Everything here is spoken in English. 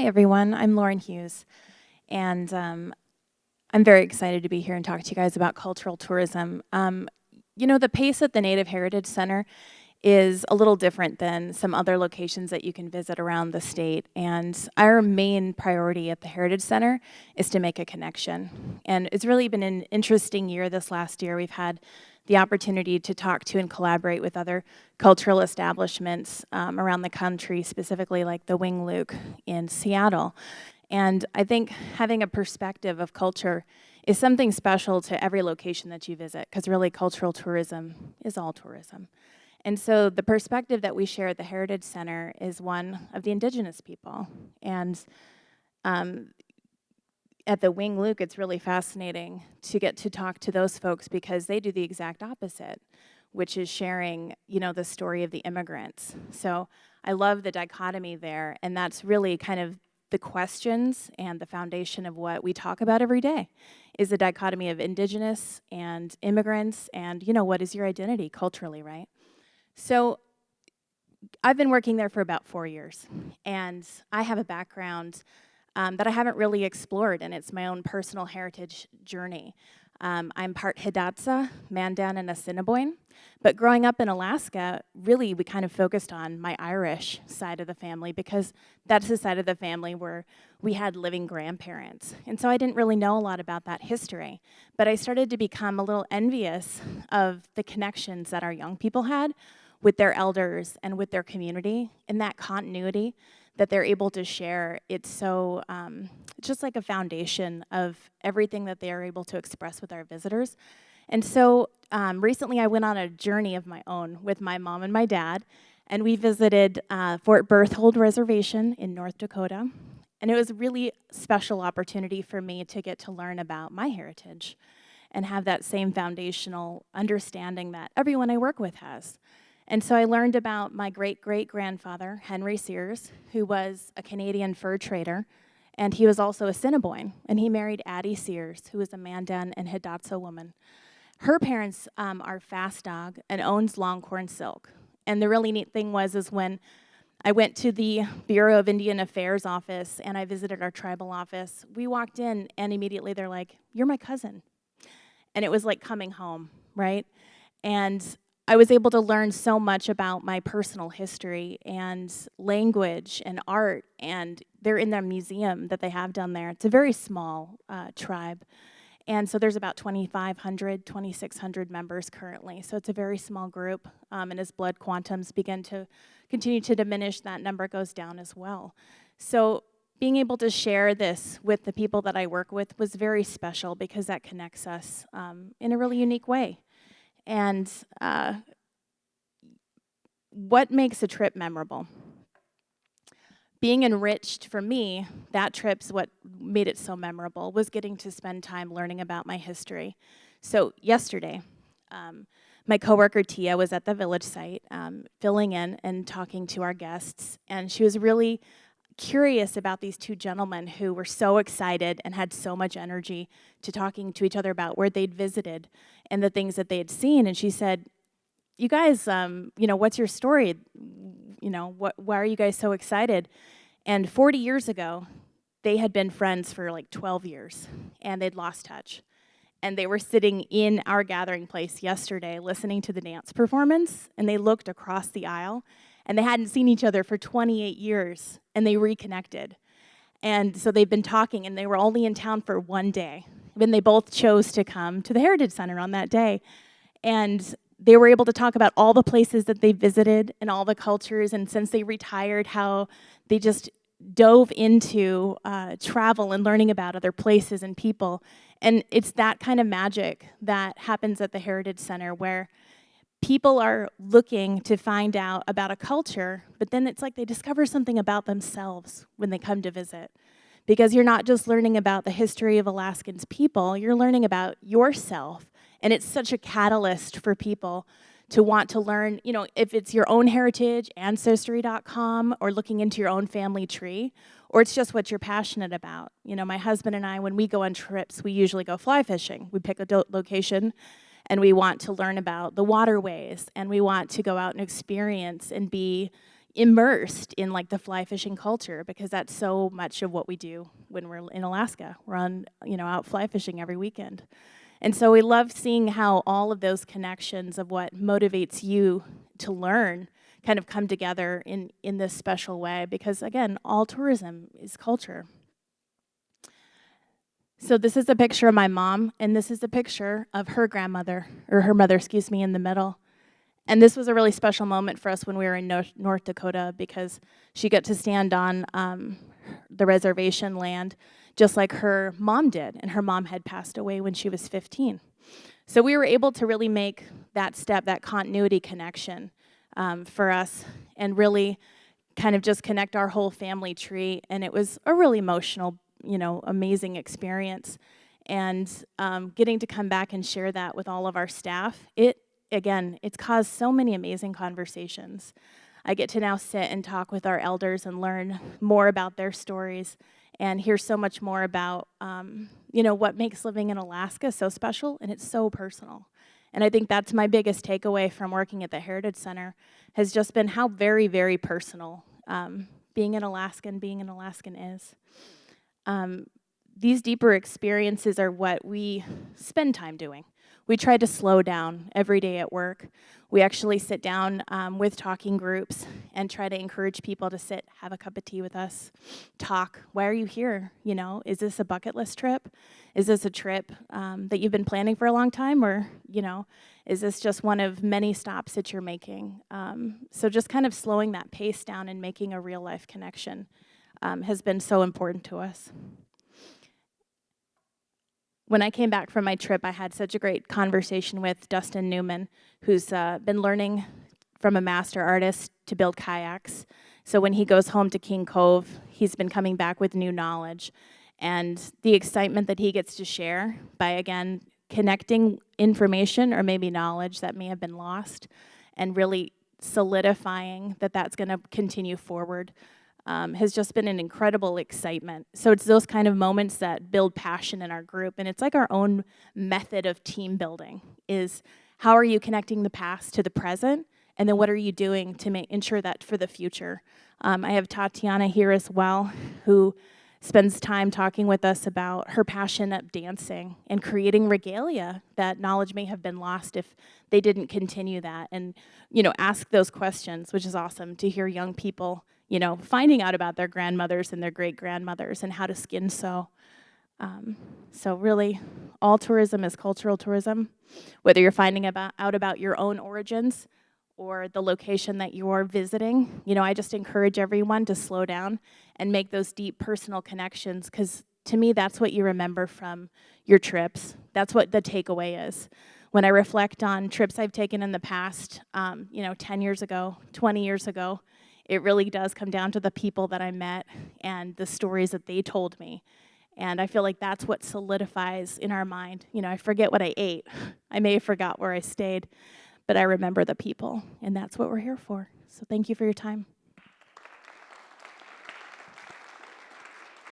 Hi, everyone. I'm Lauren Hughes, and I'm very excited to be here and talk to you guys about cultural tourism. The pace at the Native Heritage Center is a little different than some other locations that you can visit around the state, and our main priority at the Heritage Center is to make a connection. And it's really been an interesting year this last year. We've had the opportunity to talk to and collaborate with other cultural establishments around the country, specifically like the Wing Luke in Seattle. And I think having a perspective of culture is something special to every location that you visit, because really cultural tourism is all tourism. And so the perspective that we share at the Heritage Center is one of the indigenous people. And at the Wing Luke, it's really fascinating to get to talk to those folks because they do the exact opposite, which is sharing, the story of the immigrants. So I love the dichotomy there, and that's really kind of the questions and the foundation of what we talk about every day is the dichotomy of indigenous and immigrants and, what is your identity culturally, right? So I've been working there for about 4 years, and I have a background that I haven't really explored, and it's my own personal heritage journey. I'm part Hidatsa, Mandan, and Assiniboine, but growing up in Alaska, really we kind of focused on my Irish side of the family because that's the side of the family where we had living grandparents. And so I didn't really know a lot about that history, but I started to become a little envious of the connections that our young people had with their elders and with their community and that continuity that they're able to share. It's so, it's just like a foundation of everything that they are able to express with our visitors. And so recently I went on a journey of my own with my mom and my dad, and we visited Fort Berthold Reservation in North Dakota. And it was a really special opportunity for me to get to learn about my heritage and have that same foundational understanding that everyone I work with has. And so I learned about my great-great-grandfather, Henry Sears, who was a Canadian fur trader, and he was also a Assiniboine, and he married Addie Sears, who was a Mandan and Hidatsa woman. Her parents are Fast Dog and owns Longhorn Silk. And the really neat thing is when I went to the Bureau of Indian Affairs office and I visited our tribal office, we walked in and immediately they're like, "You're my cousin." And it was like coming home, right? And I was able to learn so much about my personal history and language and art, and they're in their museum that they have down there. It's a very small tribe, and so there's about 2,500, 2,600 members currently, so it's a very small group, and as blood quantums begin to continue to diminish, that number goes down as well. So being able to share this with the people that I work with was very special because that connects us in a really unique way. And what makes a trip memorable? Being enriched for me, that trip's what made it so memorable, was getting to spend time learning about my history. So yesterday, my coworker Tia was at the village site filling in and talking to our guests, and she was really curious about these two gentlemen who were so excited and had so much energy to talking to each other about where they'd visited and the things that they had seen. And she said, "You guys, what's your story? Why are you guys so excited?" And 40 years ago, they had been friends for like 12 years, and they'd lost touch. And they were sitting in our gathering place yesterday listening to the dance performance, and they looked across the aisle, and they hadn't seen each other for 28 years, and they reconnected. And so they've been talking, and they were only in town for one day. Then they both chose to come to the Heritage Center on that day. And they were able to talk about all the places that they visited and all the cultures, and since they retired, how they just dove into travel and learning about other places and people. And it's that kind of magic that happens at the Heritage Center where people are looking to find out about a culture, but then it's like they discover something about themselves when they come to visit. Because you're not just learning about the history of Alaskans people, you're learning about yourself. And it's such a catalyst for people to want to learn, if it's your own heritage, Ancestry.com, or looking into your own family tree, or it's just what you're passionate about. My husband and I, when we go on trips, we usually go fly fishing. We pick a location, and we want to learn about the waterways, and we want to go out and experience and be, immersed in like the fly fishing culture, because that's so much of what we do when we're in Alaska. We're on, out fly fishing every weekend. And so we love seeing how all of those connections of what motivates you to learn kind of come together in this special way, because again, all tourism is culture. So this is a picture of my mom, and this is a picture of her grandmother, or her mother, excuse me, in the middle. And this was a really special moment for us when we were in North Dakota, because she got to stand on the reservation land just like her mom did, and her mom had passed away when she was 15. So we were able to really make that step, that continuity connection for us, and really kind of just connect our whole family tree. And it was a really emotional, amazing experience. And getting to come back and share that with all of our staff, it's caused so many amazing conversations. I get to now sit and talk with our elders and learn more about their stories and hear so much more about, what makes living in Alaska so special, and it's so personal. And I think that's my biggest takeaway from working at the Heritage Center, has just been how very, very personal being an Alaskan is. These deeper experiences are what we spend time doing. We try to slow down every day at work. We actually sit down with talking groups and try to encourage people to sit, have a cup of tea with us, talk. Why are you here? Is this a bucket list trip? Is this a trip that you've been planning for a long time? Or, is this just one of many stops that you're making? So just kind of slowing that pace down and making a real life connection has been so important to us. When I came back from my trip, I had such a great conversation with Dustin Newman, who's been learning from a master artist to build kayaks. So when he goes home to King Cove, he's been coming back with new knowledge. And the excitement that he gets to share by, again, connecting information or maybe knowledge that may have been lost, and really solidifying that that's going to continue forward, has just been an incredible excitement. So it's those kind of moments that build passion in our group, and it's like our own method of team building, is how are you connecting the past to the present, and then what are you doing to ensure that for the future. I have Tatiana here as well, who spends time talking with us about her passion at dancing and creating regalia. That knowledge may have been lost if they didn't continue that, and ask those questions, which is awesome to hear young people finding out about their grandmothers and their great-grandmothers and how to skin sew. So really, all tourism is cultural tourism, whether you're finding out about your own origins or the location that you're visiting. I just encourage everyone to slow down and make those deep personal connections, because to me, that's what you remember from your trips. That's what the takeaway is. When I reflect on trips I've taken in the past, 10 years ago, 20 years ago, it really does come down to the people that I met and the stories that they told me. And I feel like that's what solidifies in our mind. I forget what I ate. I may have forgot where I stayed, but I remember the people, and that's what we're here for. So thank you for your time.